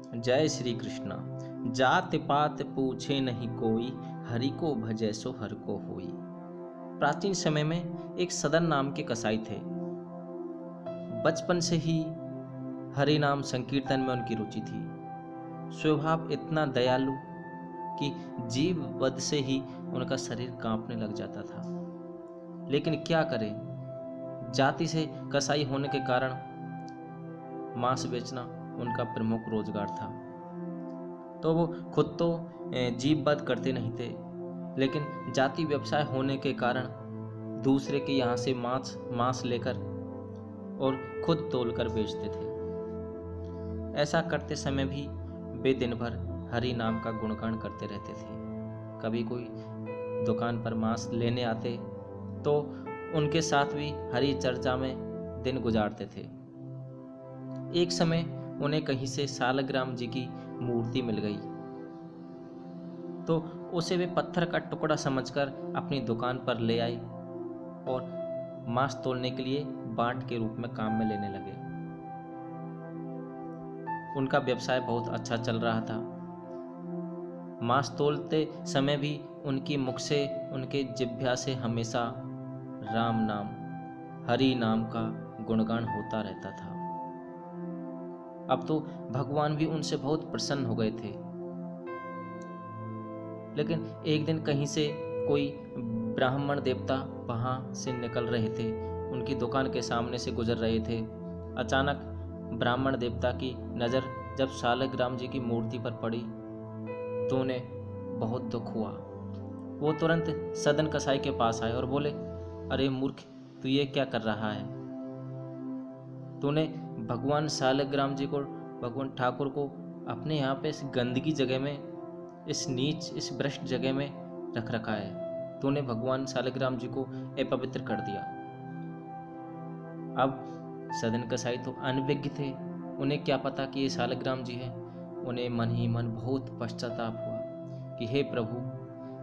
जय श्री कृष्णा। जात पात पूछे नहीं कोई, हरि को भजै सो हर को होई। प्राचीन समय में एक सदन नाम के कसाई थे। बचपन से ही हरि नाम संकीर्तन में उनकी रुचि थी। स्वभाव इतना दयालु कि जीव वध से ही उनका शरीर कांपने लग जाता था। लेकिन क्या करें, जाति से कसाई होने के कारण मांस बेचना उनका प्रमुख रोजगार था। तो वो खुद तो जीव वध करते नहीं थे, लेकिन जाति व्यवसाय होने के कारण दूसरे के यहाँ से मांस लेकर और खुद तोलकर बेचते थे। ऐसा करते समय भी वे दिन भर हरि नाम का गुणगान करते रहते थे। कभी कोई दुकान पर मांस लेने आते तो उनके साथ भी हरि चर्चा में दिन गुजारते थे। एक समय उन्हें कहीं से सालग्राम जी की मूर्ति मिल गई, तो उसे वे पत्थर का टुकड़ा समझकर अपनी दुकान पर ले आए और मांस तोलने के लिए बाट के रूप में काम में लेने लगे। उनका व्यवसाय बहुत अच्छा चल रहा था। मांस तोलते समय भी उनकी मुख से, उनके जिह्वा से हमेशा राम नाम, हरि नाम का गुणगान होता रहता था। अब तो भगवान भी उनसे बहुत प्रसन्न हो गए थे। लेकिन एक दिन कहीं से कोई ब्राह्मण देवता वहां से निकल रहे थे, उनकी दुकान के सामने से गुजर रहे थे। अचानक ब्राह्मण देवता की नज़र जब सालग्राम जी की मूर्ति पर पड़ी तो उन्हें बहुत दुख हुआ। वो तुरंत सदन कसाई के पास आए और बोले, अरे मूर्ख, तू ये क्या कर रहा है? तूने भगवान सालग्राम जी को, भगवान ठाकुर को अपने यहाँ पे इस गंदगी जगह में, इस नीच, इस भ्रष्ट जगह में रख रखा है। तूने भगवान सालग्राम जी को अपवित्र कर दिया। अब सदन कसाई तो अनभिज्ञ थे, उन्हें क्या पता कि ये सालग्राम जी है। उन्हें मन ही मन बहुत पश्चाताप हुआ कि हे प्रभु,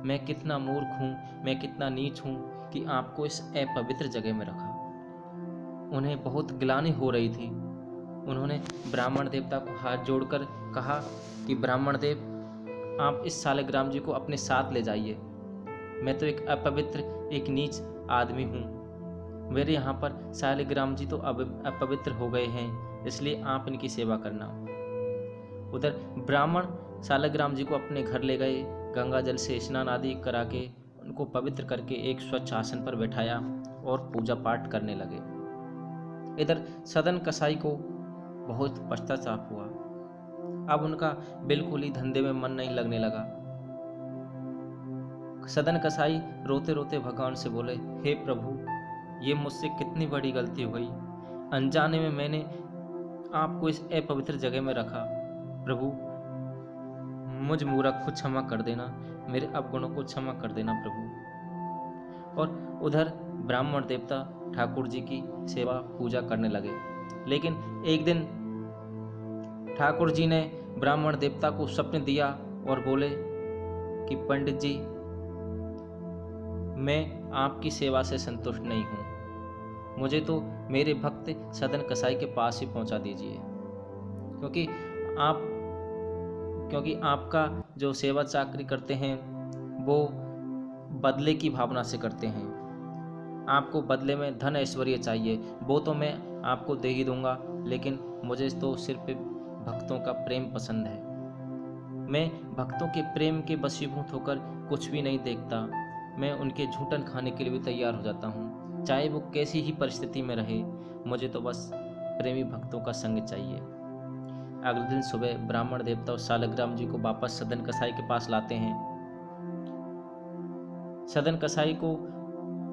मैं कितना मूर्ख हूँ, मैं कितना नीच हूँ कि आपको इस अपवित्र जगह में रखा। उन्हें बहुत ग्लानि हो रही थी। उन्होंने ब्राह्मण देवता को हाथ जोड़कर कहा कि ब्राह्मण देव, आप इस सालग्राम जी को अपने साथ ले जाइए। मैं तो एक अपवित्र, एक नीच आदमी हूँ। मेरे यहाँ पर सालग्राम जी तो अपवित्र हो गए हैं, इसलिए आप इनकी सेवा करना। उधर ब्राह्मण सालग्राम जी को अपने घर ले गए, गंगा जल से स्नान आदि करा के उनको पवित्र करके एक स्वच्छ आसन पर बैठाया और पूजा पाठ करने लगे। इधर सदन कसाई को बहुत पश्चाताप हुआ। अब उनका बिल्कुल ही धंधे में मन नहीं लगने लगा। सदन कसाई रोते रोते भगवान से बोले, हे प्रभु, ये मुझसे कितनी बड़ी गलती हो गई। अनजाने में मैंने आपको इस अपवित्र जगह में रखा। प्रभु, मुझ मूर्ख को क्षमा कर देना, मेरे अवगुणों को क्षमा कर देना प्रभु। और उधर ब्राह्मण देवता ठाकुर जी की सेवा पूजा करने लगे। लेकिन एक दिन ठाकुर जी ने ब्राह्मण देवता को स्वप्न दिया और बोले कि पंडित जी, मैं आपकी सेवा से संतुष्ट नहीं हूँ, मुझे तो मेरे भक्त सदन कसाई के पास ही पहुँचा दीजिए, क्योंकि आपका जो सेवा चाकरी करते हैं वो बदले की भावना से करते हैं। आपको बदले में धन ऐश्वर्य चाहिए, वो तो मैं आपको दे ही दूंगा, लेकिन मुझे तो सिर्फ भक्तों का प्रेम पसंद है। मैं भक्तों के प्रेम के वशीभूत होकर कुछ भी नहीं देखता। मैं उनके झूठन खाने के लिए भी तैयार हो जाता हूँ, चाहे वो कैसी ही परिस्थिति में रहे। मुझे तो बस प्रेमी भक्तों का संग चाहिए। अगले दिन सुबह ब्राह्मण देवता और सालग्राम जी को वापस सदन कसाई के पास लाते हैं। सदन कसाई को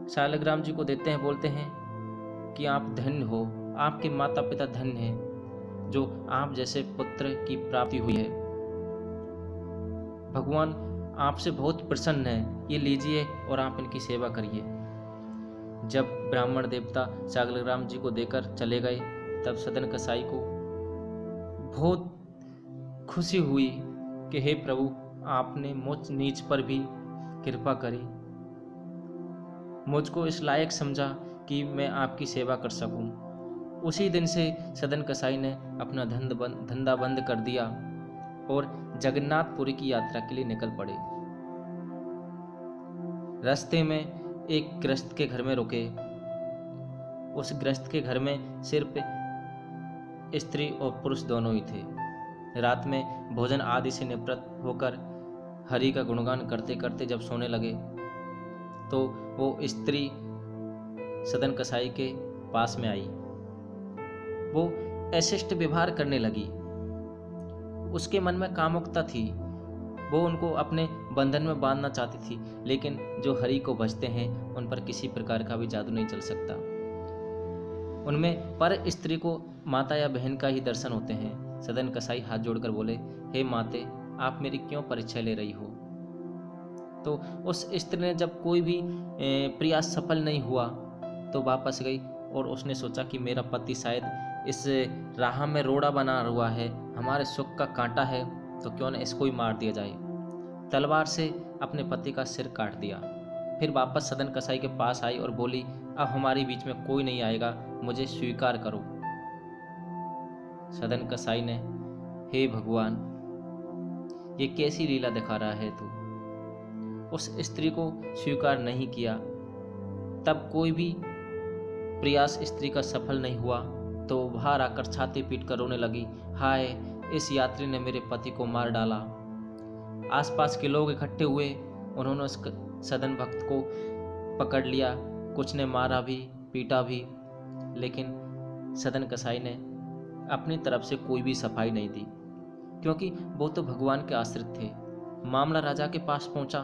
सालग्राम जी को देते हैं, बोलते हैं कि आप धन्य हो, आपके माता पिता धन्य हैं जो आप जैसे पुत्र की प्राप्ति हुई है। भगवान आपसे बहुत प्रसन्न है, ये लीजिए और आप इनकी सेवा करिए। जब ब्राह्मण देवता सालग्राम जी को देकर चले गए, तब सदन कसाई को बहुत खुशी हुई कि हे प्रभु, आपने मुझ नीच पर भी कृपा करी, मुझको इस लायक समझा कि मैं आपकी सेवा कर सकूं। उसी दिन से सदन कसाई ने अपना धंधा बंद कर दिया और जगन्नाथपुरी की यात्रा के लिए निकल पड़े। रास्ते में एक गृहस्थ के घर में रुके। उस गृहस्थ के घर में सिर्फ स्त्री और पुरुष दोनों ही थे। रात में भोजन आदि से निवृत्त होकर हरि का गुणगान करते करते जब सोने लगे तो वो स्त्री सदन कसाई के पास में आई। वो अशिष्ट व्यवहार करने लगी। उसके मन में कामुकता थी। वो उनको अपने बंधन में बांधना चाहती थी, लेकिन जो हरि को भजते हैं उन पर किसी प्रकार का भी जादू नहीं चल सकता। उनमें पर स्त्री को माता या बहन का ही दर्शन होते हैं। सदन कसाई हाथ जोड़कर बोले, हे माते, आप मेरी क्यों परीक्षा ले रही हो? तो उस स्त्री ने जब कोई भी प्रयास सफल नहीं हुआ तो वापस गई और उसने सोचा कि मेरा पति शायद इस राह में रोड़ा बना हुआ है, हमारे सुख का कांटा है, तो क्यों न इसको ही मार दिया जाए। तलवार से अपने पति का सिर काट दिया। फिर वापस सदन कसाई के पास आई और बोली, अब हमारे बीच में कोई नहीं आएगा, मुझे स्वीकार करो। सदन कसाई ने, हे भगवान, ये कैसी लीला दिखा रहा है तू? उस स्त्री को स्वीकार नहीं किया। तब कोई भी प्रयास स्त्री का सफल नहीं हुआ तो बाहर आकर छाती पीट कर रोने लगी, हाय, इस यात्री ने मेरे पति को मार डाला। आसपास के लोग इकट्ठे हुए। उन्होंने उस सदन भक्त को पकड़ लिया। कुछ ने मारा भी, पीटा भी, लेकिन सदन कसाई ने अपनी तरफ से कोई भी सफाई नहीं दी, क्योंकि वो तो भगवान के आश्रित थे। मामला राजा के पास पहुंचा।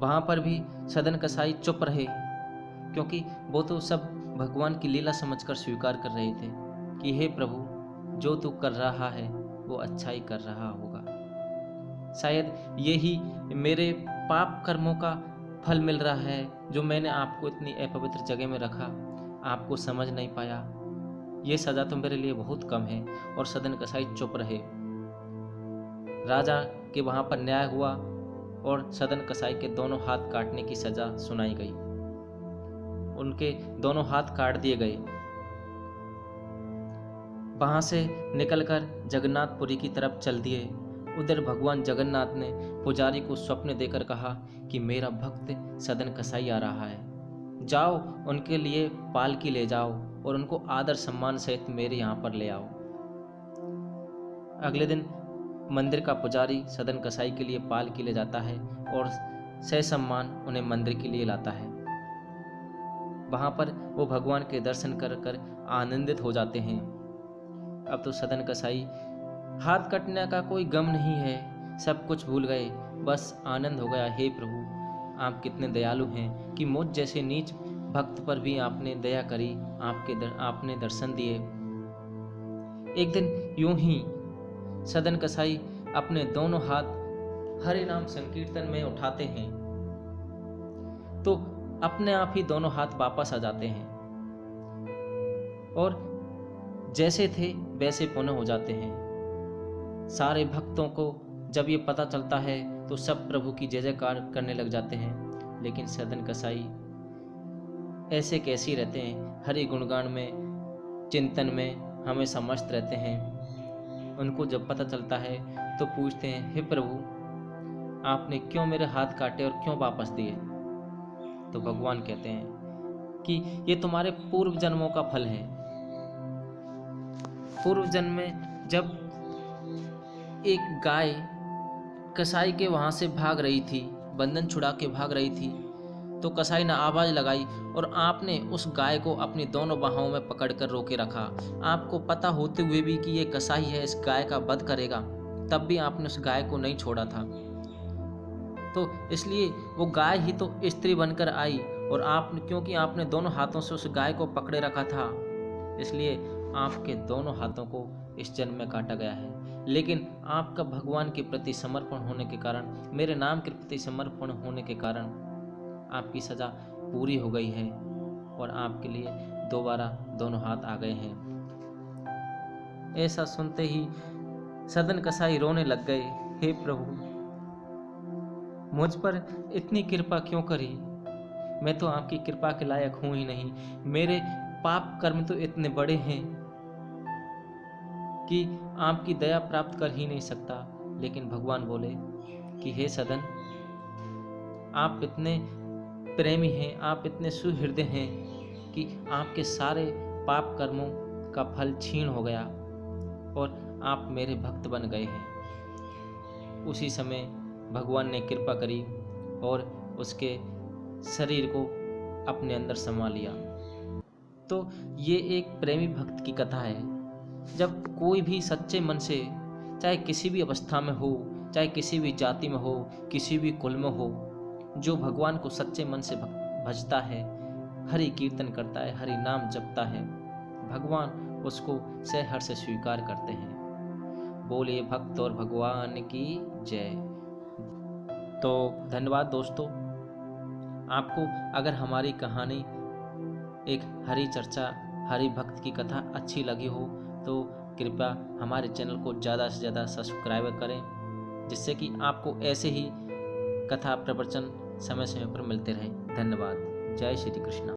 वहां पर भी सदन कसाई चुप रहे, क्योंकि वो तो सब भगवान की लीला समझकर स्वीकार कर रहे थे कि हे प्रभु, जो तू कर रहा है वो अच्छा ही कर रहा होगा। शायद यही मेरे पाप कर्मों का फल मिल रहा है, जो मैंने आपको इतनी अपवित्र जगह में रखा, आपको समझ नहीं पाया। ये सजा तो मेरे लिए बहुत कम है। और सदन कसाई चुप रहे। राजा के वहां पर न्याय हुआ और सदन कसाई के दोनों हाथ काटने की सजा सुनाई गई। उनके दोनों हाथ काट दिए गए। वहां से निकलकर जगन्नाथपुरी की तरफ चल दिए। उधर भगवान जगन्नाथ ने पुजारी को स्वप्न देकर कहा कि मेरा भक्त सदन कसाई आ रहा है, जाओ उनके लिए पालकी ले जाओ और उनको आदर सम्मान सहित मेरे यहाँ पर ले आओ। अगले दिन मंदिर का पुजारी सदन कसाई के लिए पालकी ले जाता है और ससम्मान उन्हें मंदिर के लिए लाता है। वहां पर वो भगवान के दर्शन कर कर आनंदित हो जाते हैं। अब तो सदन कसाई हाथ कटने का कोई गम नहीं है, सब कुछ भूल गए, बस आनंद हो गया। हे प्रभु, आप कितने दयालु हैं कि मुझ जैसे नीच भक्त पर भी आपने दया करी, आपने दर्शन दिए। एक दिन यूं ही सदन कसाई अपने दोनों हाथ हरि नाम संकीर्तन में उठाते हैं तो अपने आप ही दोनों हाथ वापस आ जाते हैं और जैसे थे वैसे पुनः हो जाते हैं। सारे भक्तों को जब ये पता चलता है तो सब प्रभु की जय जयकार करने लग जाते हैं। लेकिन सदन कसाई ऐसे कैसे ही रहते हैं, हरि गुणगान में, चिंतन में हमेशा मस्त रहते हैं। उनको जब पता चलता है तो पूछते हैं, हे प्रभु, आपने क्यों मेरे हाथ काटे और क्यों वापस दिए? तो भगवान कहते हैं कि ये तुम्हारे पूर्व जन्मों का फल है। पूर्व जन्म में जब एक गाय कसाई के वहां से भाग रही थी, बंधन छुड़ा के भाग रही थी, तो कसाई ने आवाज लगाई और आपने उस गाय को अपनी दोनों बाहों में पकड़कर रोके रखा। आपको पता होते हुए भी कि ये कसाई है, इस गाय का वध करेगा, तब भी आपने उस गाय को नहीं छोड़ा था। तो इसलिए वो गाय ही तो स्त्री बनकर आई और क्योंकि आपने दोनों हाथों से उस गाय को पकड़े रखा था, इसलिए आपके दोनों हाथों को इस जन्म में काटा गया है। लेकिन आपका भगवान के प्रति समर्पण होने के कारण, मेरे नाम के प्रति समर्पण होने के कारण आपकी सजा पूरी हो गई है और आपके लिए दोबारा दोनों हाथ आ गए हैं। ऐसा सुनते ही सदन कसाई रोने लग गए। हे प्रभु, मुझ पर इतनी कृपा क्यों करी? मैं तो आपकी कृपा के लायक हूं ही नहीं। मेरे पाप कर्म तो इतने बड़े हैं कि आपकी दया प्राप्त कर ही नहीं सकता। लेकिन भगवान बोले कि हे सदन, आप इतने प्रेमी हैं, आप इतने सुहृदय हैं कि आपके सारे पाप कर्मों का फल क्षीण हो गया और आप मेरे भक्त बन गए हैं। उसी समय भगवान ने कृपा करी और उसके शरीर को अपने अंदर समा लिया। तो ये एक प्रेमी भक्त की कथा है। जब कोई भी सच्चे मन से, चाहे किसी भी अवस्था में हो, चाहे किसी भी जाति में हो, किसी भी कुल में हो, जो भगवान को सच्चे मन से भजता है, हरि कीर्तन करता है, हरि नाम जपता है, भगवान उसको सहर्ष से स्वीकार करते हैं। बोलिए भक्त और भगवान की जय। तो धन्यवाद दोस्तों। आपको अगर हमारी कहानी, एक हरि चर्चा, हरि भक्त की कथा अच्छी लगी हो तो कृपया हमारे चैनल को ज़्यादा से ज़्यादा सब्सक्राइब करें, जिससे कि आपको ऐसे ही कथा प्रवचन समय समय पर मिलते रहें। धन्यवाद। जय श्री कृष्ण।